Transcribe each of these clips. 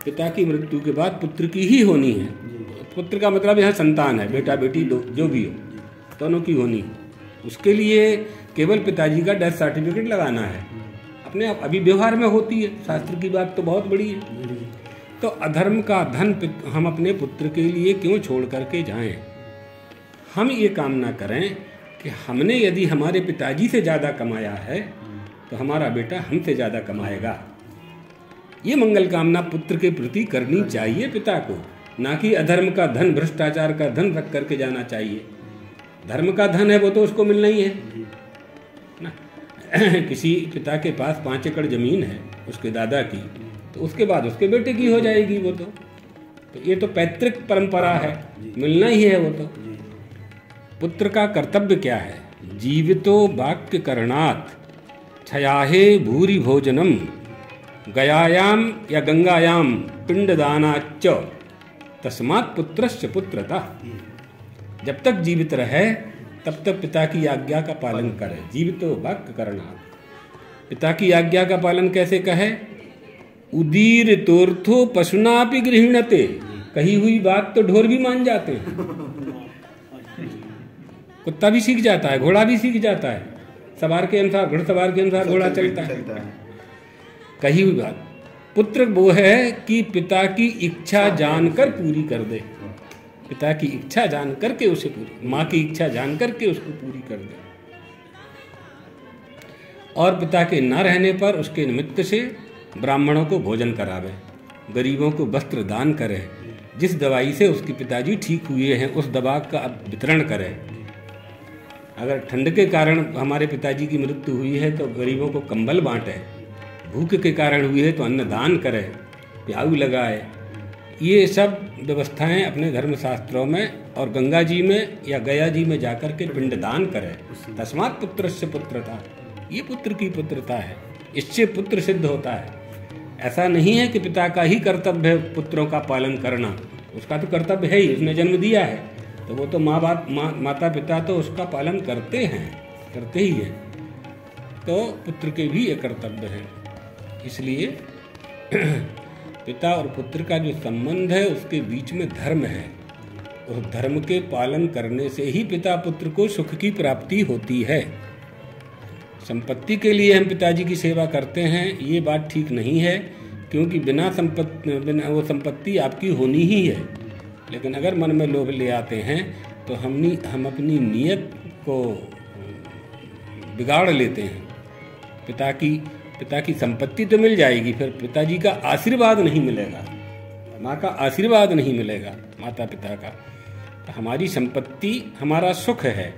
पिता की मृत्यु के बाद पुत्र की ही होनी है। पुत्र का मतलब यहाँ संतान है, बेटा बेटी जो भी हो, दोनों की होनी है। उसके लिए केवल पिताजी का डेथ सर्टिफिकेट लगाना है, अपने आप अभी व्यवहार में होती है। शास्त्र की बात तो बहुत बड़ी है। तो अधर्म का धन हम अपने पुत्र के लिए क्यों छोड़ करके जाएं? हम ये कामना करें कि हमने यदि हमारे पिताजी से ज़्यादा कमाया है तो हमारा बेटा हमसे ज़्यादा कमाएगा। ये मंगल कामना पुत्र के प्रति करनी चाहिए पिता को, ना कि अधर्म का धन, भ्रष्टाचार का धन रख करके जाना चाहिए। धर्म का धन है वो तो उसको मिलना ही है ना। किसी पिता के पास 5 एकड़ जमीन है उसके दादा की, तो उसके बाद उसके बेटे की हो जाएगी वो तो ये तो पैतृक परंपरा है, मिलना ही है वो तो। पुत्र का कर्तव्य क्या है? जीवितो वाक्य करणात् छयाहे भूरि भोजनम गयायाम या गंगायाम पिंडदानाच्च तस्मात् पुत्रस्य पुत्रता। जब तक जीवित रहे तब तक पिता की आज्ञा का पालन करे। जीवितो वाक्य करणात्, पिता की आज्ञा का पालन कैसे कहे? उदीर तोर्थो पशुनापि गृह्णते, कही हुई बात तो ढोर भी मान जाते हैं। कुत्ता भी सीख जाता है, घोड़ा भी सीख जाता है, सवार के अनुसार, घुड़सवार के अनुसार घोड़ा चलता है। कही हुई बात। पुत्र वो है कि पिता की इच्छा जानकर पूरी कर दे, पिता की इच्छा जान करके उसे पूरी, माँ की इच्छा जान करके उसको पूरी कर दे। और पिता के न रहने पर उसके निमित्त से ब्राह्मणों को भोजन करावे, गरीबों को वस्त्र दान करे, जिस दवाई से उसके पिताजी ठीक हुए हैं उस दवा का वितरण करे। अगर ठंड के कारण हमारे पिताजी की मृत्यु हुई है तो गरीबों को कंबल बांटे, भूख के कारण हुई है तो अन्नदान करे, प्याऊ लगाए। ये सब व्यवस्थाएं अपने धर्मशास्त्रों में और गंगा जी में या गया जी में जाकर के पिंडदान करे। तस्मात् पुत्रस्य पुत्रता, ये पुत्र की पुत्रता है, इससे पुत्र सिद्ध होता है। ऐसा नहीं है कि पिता का ही कर्तव्य है पुत्रों का पालन करना, उसका तो कर्तव्य है ही, उसने जन्म दिया है तो वो तो माता पिता तो उसका पालन करते हैं, करते ही हैं। तो पुत्र के भी ये कर्तव्य है। इसलिए पिता और पुत्र का जो संबंध है उसके बीच में धर्म है। उस धर्म के पालन करने से ही पिता पुत्र को सुख की प्राप्ति होती है। संपत्ति के लिए हम पिताजी की सेवा करते हैं ये बात ठीक नहीं है, क्योंकि बिना वो संपत्ति आपकी होनी ही है। लेकिन अगर मन में लोभ ले आते हैं तो हम अपनी नीयत को बिगाड़ लेते हैं। पिता की संपत्ति तो मिल जाएगी, फिर पिताजी का आशीर्वाद नहीं मिलेगा, माँ का आशीर्वाद नहीं मिलेगा, माता पिता का। तो हमारी संपत्ति हमारा सुख है,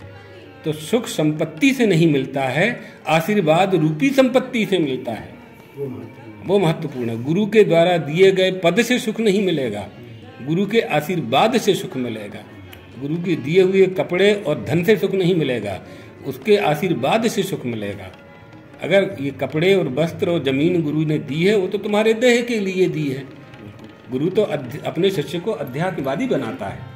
तो सुख संपत्ति से नहीं मिलता है, आशीर्वाद रूपी संपत्ति से मिलता है। वो महत्वपूर्ण है। गुरु के द्वारा दिए गए पद से सुख नहीं मिलेगा, गुरु के आशीर्वाद से सुख मिलेगा। गुरु के दिए हुए कपड़े और धन से सुख नहीं मिलेगा, उसके आशीर्वाद से सुख मिलेगा। अगर ये कपड़े और वस्त्र और जमीन गुरु ने दी है, वो तो तुम्हारे देह के लिए दी है। गुरु तो अपने शिष्य को अध्यात्मवादी बनाता है।